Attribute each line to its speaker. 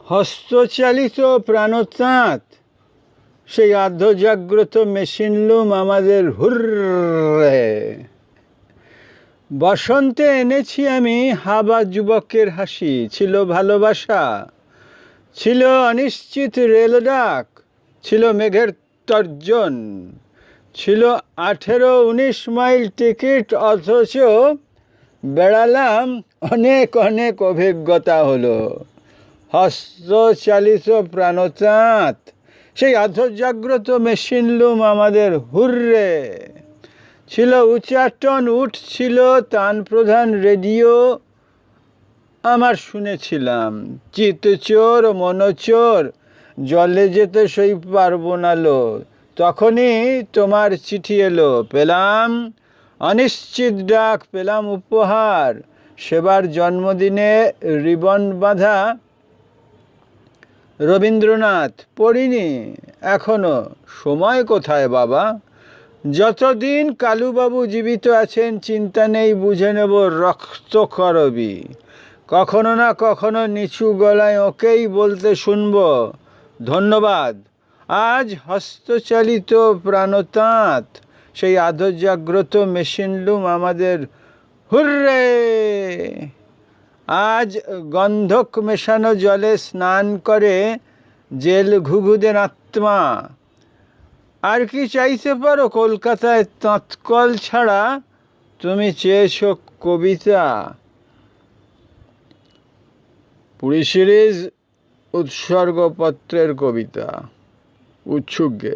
Speaker 1: হস্তচালিত প্রাণতাঁত, সেই আর্ধজাগ্রত মেশিন লুম আমাদের হুররে। বসন্তে এনেছি আমি হাবা যুবকের হাসি, ছিল ভালোবাসা, ছিল অনিশ্চিত রেল ডাক, ছিল মেঘের তর্জন, ছিল 18-19 মাইল টিকিট, অথচ বেড়ালাম অনেক অনেক অভিজ্ঞতা হলো। হস্তচালিত প্রাণতাঁত, সেই আর্ধজাগ্রত মেশিন লুম আমাদের হুররে। ছিল উচ্চাটন, উঠছিল তান প্রধান রেডিও, আমার শুনেছিলাম চিতচোর মনোচোর, জলে যেতে সই পারবো না লো। তখনই তোমার চিঠি এলো, পেলাম অনিশ্চিত ডাক, পেলাম উপহার, সেবার জন্মদিনে রিবন বাঁধা রবীন্দ্রনাথ পড়িনি এখনো। সময় কোথায় বাবা? যতদিন কালুবাবু জীবিত আছেন চিন্তা নেই, বুঝে নেব রক্তকরবী। কখনো না কখনো নিচু গলায় ওকেই বলতে শুনব, ধন্যবাদ। আজ হস্তচালিত প্রাণতাঁত, সেই আর্ধজাগ্রত মেশিন লুম আমাদের হুররে। আজ গন্ধক মেশানো জলে স্নান করে জেল ঘুঘুদের আত্মা। আর কি চাইতে পারো কলকাতায় তাঁতকল ছাড়া? তুমি চেয়েছো কবিতা। পুরী সিরিজ উৎসর্গপত্রের কবিতা, উৎসুক গে।